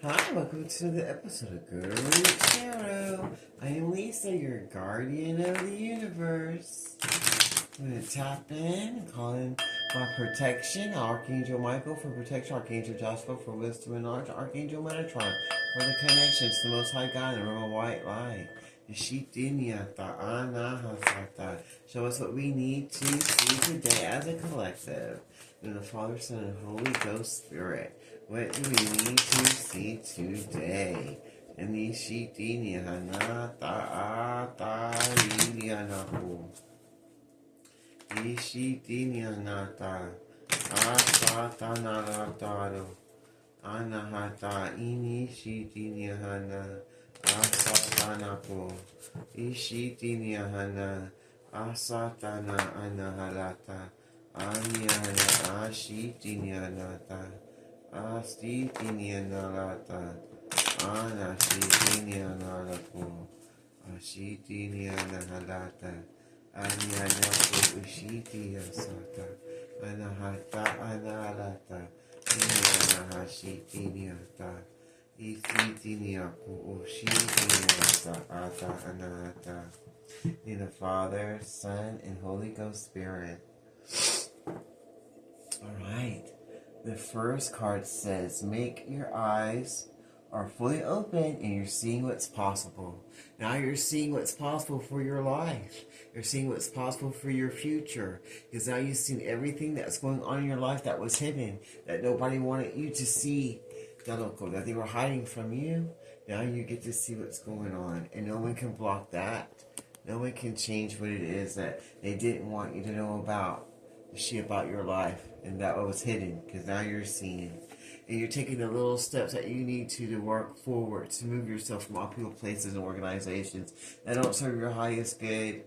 Hi, welcome to the episode of Girl Tarot. I am Lisa, your guardian of the universe. I'm going to tap in and call in my protection, Archangel Michael for protection, Archangel Joshua for wisdom and knowledge, Archangel Metatron for the connection to the Most High God and the realm of white light. Show us what we need to see today as a collective. In the Father, Son, and Holy Ghost Spirit. What do we need to see today? And the Shitinia Hanata Atarianaku. Ishitinia Nata Asata Narataro. Anahata Ini Shitinia Hana Asatanaku. Ishitinia Hana Asatana Anahalata. Anyana Ashitinyanata Astitinyanalalata Anashitinyanalalako Ashitinyanahalata Anyanaku Ushitiyasata Anahata Analata Inyanahashitinyata Isitinyaku Ushitinyasa Ata Anahata. In the Father, Son, and Holy Ghost Spirit. Alright, the first card says, make your eyes are fully open and you're seeing what's possible. Now you're seeing what's possible for your life. You're seeing what's possible for your future. Because now you've seen everything that's going on in your life that was hidden, that nobody wanted you to see, that they were hiding from you. Now you get to see what's going on. And no one can block that. No one can change what it is that they didn't want you to know about. About your life, and that was hidden, because now you're seeing, and you're taking the little steps that you need to work forward to move yourself from all people, places, and organizations that don't serve your highest good.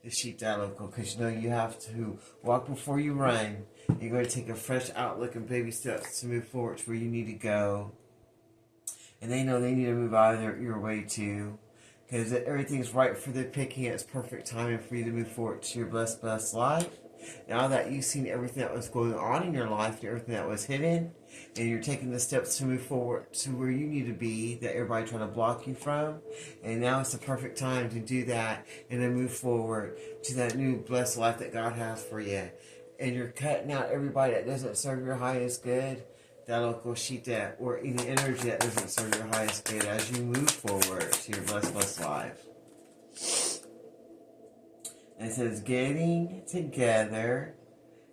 The sheep dialogue, because you know you have to walk before you run. You're going to take a fresh outlook and baby steps to move forward to where you need to go, and they know they need to move out of your way too. Because everything's right for the picking. It's perfect timing for you to move forward to your blessed life. Now that you've seen everything that was going on in your life, everything that was hidden, and you're taking the steps to move forward to where you need to be, that everybody trying to block you from, and now it's the perfect time to do that and then move forward to that new blessed life that God has for you. And you're cutting out everybody that doesn't serve your highest good, that local shita, or any energy that doesn't serve your highest good as you move forward to your blessed life. And it says, getting together,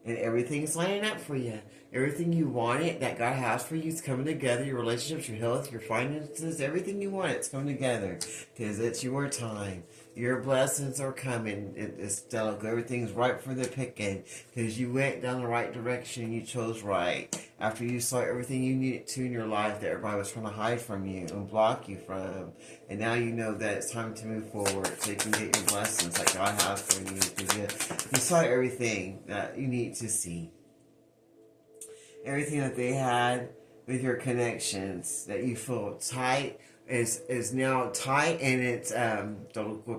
and everything's lining up for you. Everything you wanted that God has for you is coming together. Your relationships, your health, your finances, everything you want, it's coming together. Because it's your time. Your blessings are coming. It's delicate. Everything's right for the picking. Because you went down the right direction. You chose right. After you saw everything you needed to in your life that everybody was trying to hide from you and block you from. And now you know that it's time to move forward so you can get your blessings that God has for you. Because you saw everything that you need to see. Everything that they had with your connections that you feel tight is now tight, and it's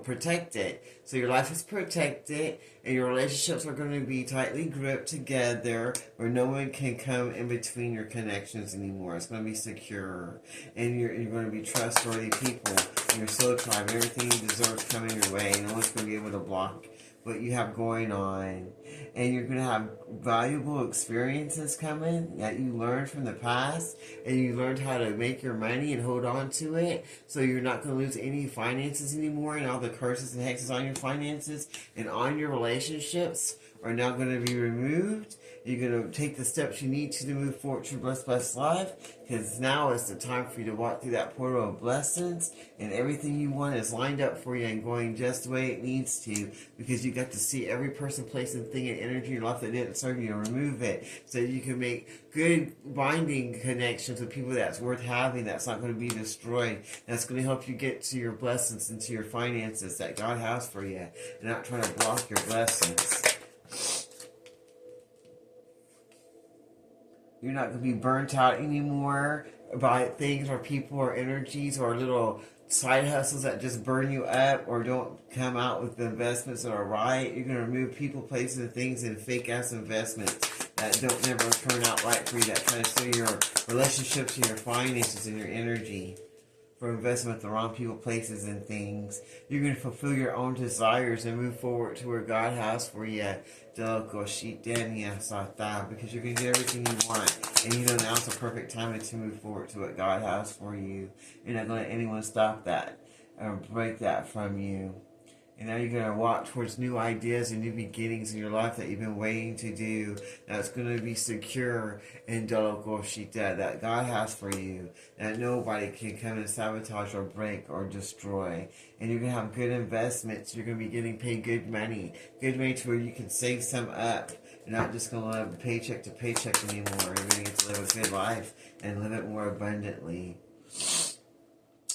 protected. So your life is protected, and your relationships are going to be tightly gripped together, where no one can come in between your connections anymore. It's going to be secure, and you're going to be trustworthy people. And your soul tribe, everything you deserve is coming your way. No one's going to be able to block what you have going on, and you're going to have valuable experiences coming that you learned from the past, and you learned how to make your money and hold on to it, so you're not going to lose any finances anymore, and all the curses and hexes on your finances and on your relationships are now going to be removed. You're going to take the steps you need to move forward to your blessed life, because now is the time for you to walk through that portal of blessings, and everything you want is lined up for you and going just the way it needs to, because you got to see every person, place, and thing and energy in your life that didn't serve you and remove it, so you can make good binding connections with people that's worth having, that's not going to be destroyed, that's going to help you get to your blessings and to your finances that God has for you, and not trying to block your blessings. You're not going to be burnt out anymore by things or people or energies or little side hustles that just burn you up or don't come out with the investments that are right. You're going to remove people, places, and things and fake ass investments that don't never turn out right for you, that try to steal your relationships and your finances and your energy for investment with the wrong people, places, and things. You're going to fulfill your own desires and move forward to where God has for you. Because you're going to get everything you want. And you know now's the perfect time to move forward to what God has for you. You're not going to let anyone stop that or break that from you. And now you're going to walk towards new ideas and new beginnings in your life that you've been waiting to do. That's going to be secure in Dolokoshita that God has for you. That nobody can come and sabotage or break or destroy. And you're going to have good investments. You're going to be getting paid good money. Good money to where you can save some up. You're not just going to live paycheck to paycheck anymore. You're going to get to live a good life and live it more abundantly.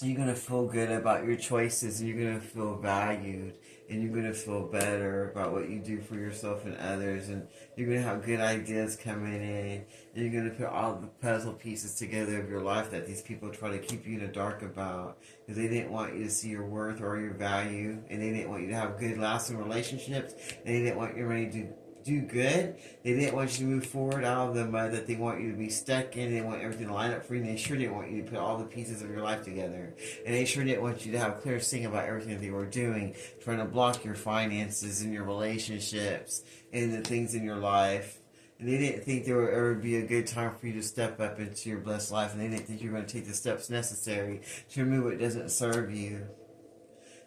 You're going to feel good about your choices, and you're going to feel valued, and you're going to feel better about what you do for yourself and others, and you're going to have good ideas coming in, and you're going to put all the puzzle pieces together of your life that these people try to keep you in the dark about, because they didn't want you to see your worth or your value, and they didn't want you to have good lasting relationships, and they didn't want your money to do good. They didn't want you to move forward out of the mud that they want you to be stuck in. They want everything to line up for you, and they sure didn't want you to put all the pieces of your life together. And they sure didn't want you to have a clear seeing about everything that they were doing, trying to block your finances and your relationships and the things in your life. And they didn't think there would ever be a good time for you to step up into your blessed life, and they didn't think you were going to take the steps necessary to remove what doesn't serve you.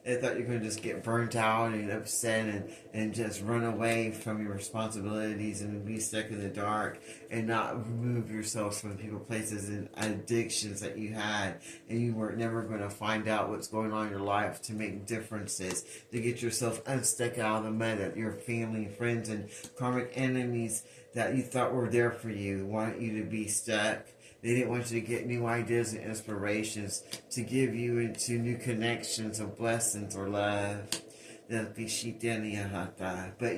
They thought you were going to just get burnt out and upset and just run away from your responsibilities and be stuck in the dark and not remove yourself from the people, places, and addictions that you had. And you were never going to find out what's going on in your life to make differences, to get yourself unstuck out of the mud that your family, friends, and karmic enemies that you thought were there for you wanted you to be stuck. They didn't want you to get new ideas and inspirations to give you into new connections of blessings or love. But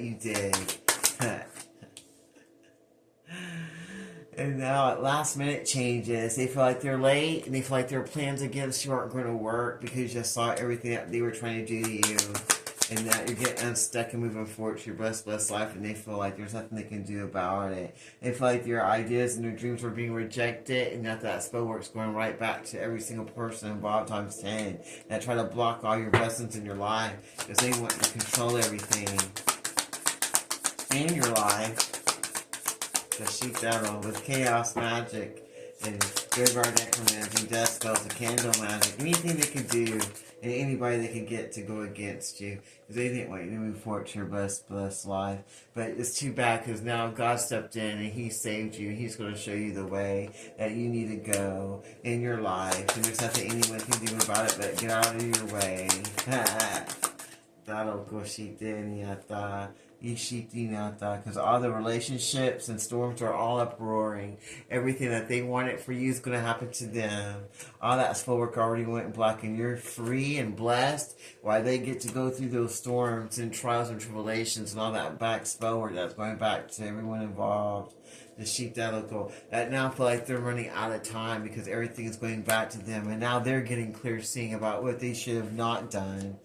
you did. And now at last minute changes. They feel like they're late and they feel like their plans against you aren't going to work because you saw everything that they were trying to do to you. And now you're getting unstuck and moving forward to your blessed life, and they feel like there's nothing they can do about it. They feel like your ideas and your dreams are being rejected, and that spell work's going right back to every single person involved times 10 that try to block all your blessings in your life because they want to control everything in your life. The sheep devil with chaos magic and graveyard necromancy, death spells, and candle magic, anything they could do and anybody they could get to go against you because they didn't want you to move forward to your blessed life. But it's too bad because now God stepped in and He saved you. He's going to show you the way that you need to go in your life, and there's nothing anyone can do about it but get out of your way. Because all the relationships and storms are all uproaring. Everything that they wanted for you is going to happen to them. All that spell work already went black, and you're free and blessed while they get to go through those storms and trials and tribulations and all that back spell work that's going back to everyone involved. The sheep that now feel like they're running out of time because everything is going back to them, and now they're getting clear seeing about what they should have not done.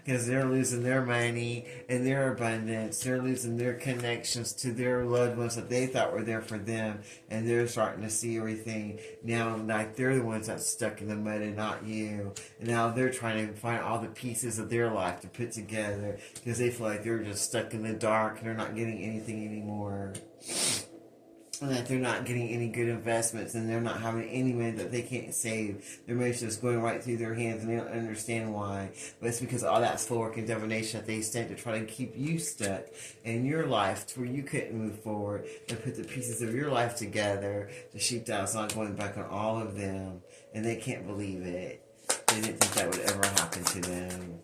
Because they're losing their money and their abundance. They're losing their connections to their loved ones that they thought were there for them. And they're starting to see everything now like they're the ones that's stuck in the mud and not you. And now they're trying to find all the pieces of their life to put together because they feel like they're just stuck in the dark and they're not getting anything anymore. And that they're not getting any good investments, and they're not having any money that they can't save. Their money's just going right through their hands, and they don't understand why. But it's because of all that spell work and divination that they sent to try to keep you stuck in your life to where you couldn't move forward and put the pieces of your life together. The sheepdog's not going back on all of them, and they can't believe it. They didn't think that would ever happen to them.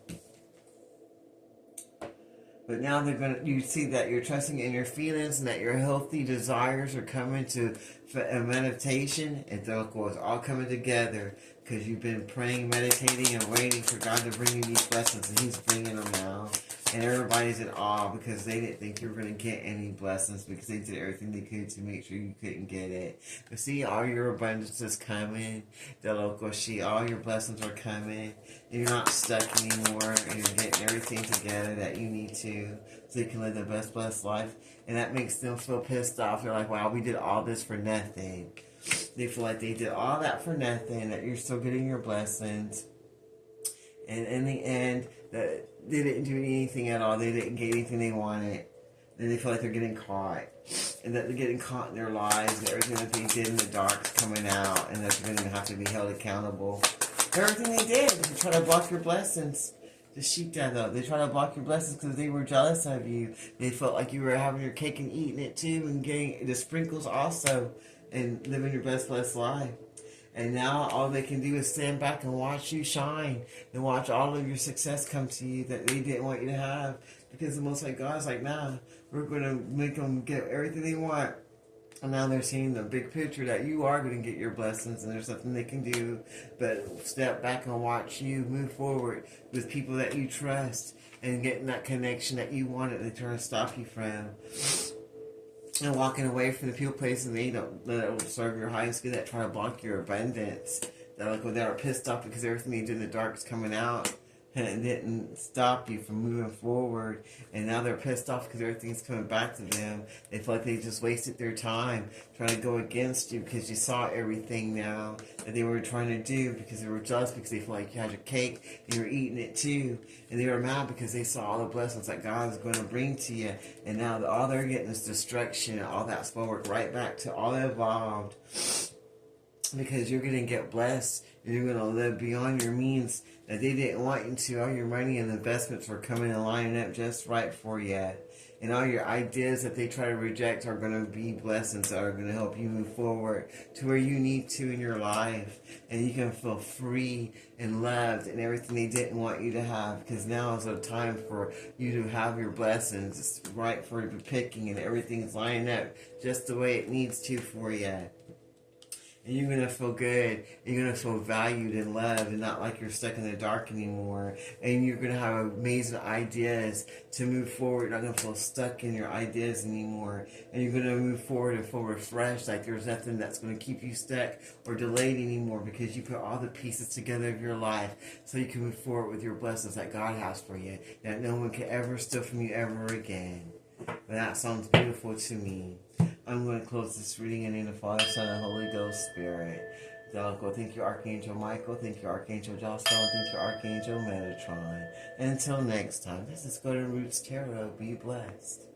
But now you see that you're trusting in your feelings and that your healthy desires are coming to a meditation, and it's all coming together because you've been praying, meditating, and waiting for God to bring you these blessings, and He's bringing them now. And everybody's in awe because they didn't think you were going to get any blessings because they did everything they could to make sure you couldn't get it. But see, all your abundance is coming. The local she, all your blessings are coming. And you're not stuck anymore. And you're getting everything together that you need to so you can live the best blessed life. And that makes them feel pissed off. They're like, wow, we did all this for nothing. They feel like they did all that for nothing, that you're still getting your blessings. And in the end, that they didn't do anything at all. They didn't get anything they wanted. Then they feel like they're getting caught. And that they're getting caught in their lives. And everything that they did in the dark's coming out. And that they're going to have to be held accountable for everything they did to try to block your blessings. The sheepdog, they try to block your blessings because they were jealous of you. They felt like you were having your cake and eating it too. And getting the sprinkles also. And living your best blessed life. And now all they can do is stand back and watch you shine. And watch all of your success come to you that they didn't want you to have. Because the Most High God's like, nah, we're going to make them get everything they want. And now they're seeing the big picture that you are going to get your blessings. And there's nothing they can do but step back and watch you move forward with people that you trust. And getting that connection that you wanted they're trying to stop you from. And walking away from the people, places that serve your highest good, that try to block your abundance. That like when they are pissed off because everything you did in the dark is coming out. And it didn't stop you from moving forward. And now they're pissed off because everything's coming back to them. They feel like they just wasted their time trying to go against you because you saw everything now that they were trying to do because they were jealous because they feel like you had your cake and you were eating it too. And they were mad because they saw all the blessings that God is going to bring to you. And now all they're getting is destruction and all that spell work right back to all involved. Because you're going to get blessed. And you're going to live beyond your means that they didn't want you to. All your money and investments were coming and lining up just right for you. And all your ideas that they try to reject are going to be blessings that are going to help you move forward to where you need to in your life. And you can feel free and loved and everything they didn't want you to have. Because now is a time for you to have your blessings. It's right for the picking and everything's lining up just the way it needs to for you. And you're going to feel good. You're going to feel valued and loved and not like you're stuck in the dark anymore. And you're going to have amazing ideas to move forward. You're not going to feel stuck in your ideas anymore. And you're going to move forward and feel refreshed like there's nothing that's going to keep you stuck or delayed anymore because you put all the pieces together of your life so you can move forward with your blessings that God has for you that no one can ever steal from you ever again. But that sounds beautiful to me. I'm going to close this reading in the name of the Father, Son, and Holy Ghost Spirit. Thank you, Archangel Michael. Thank you, Archangel Jocelyn. Thank you, Archangel Metatron. And until next time, this is Golden Roots Tarot. Be blessed.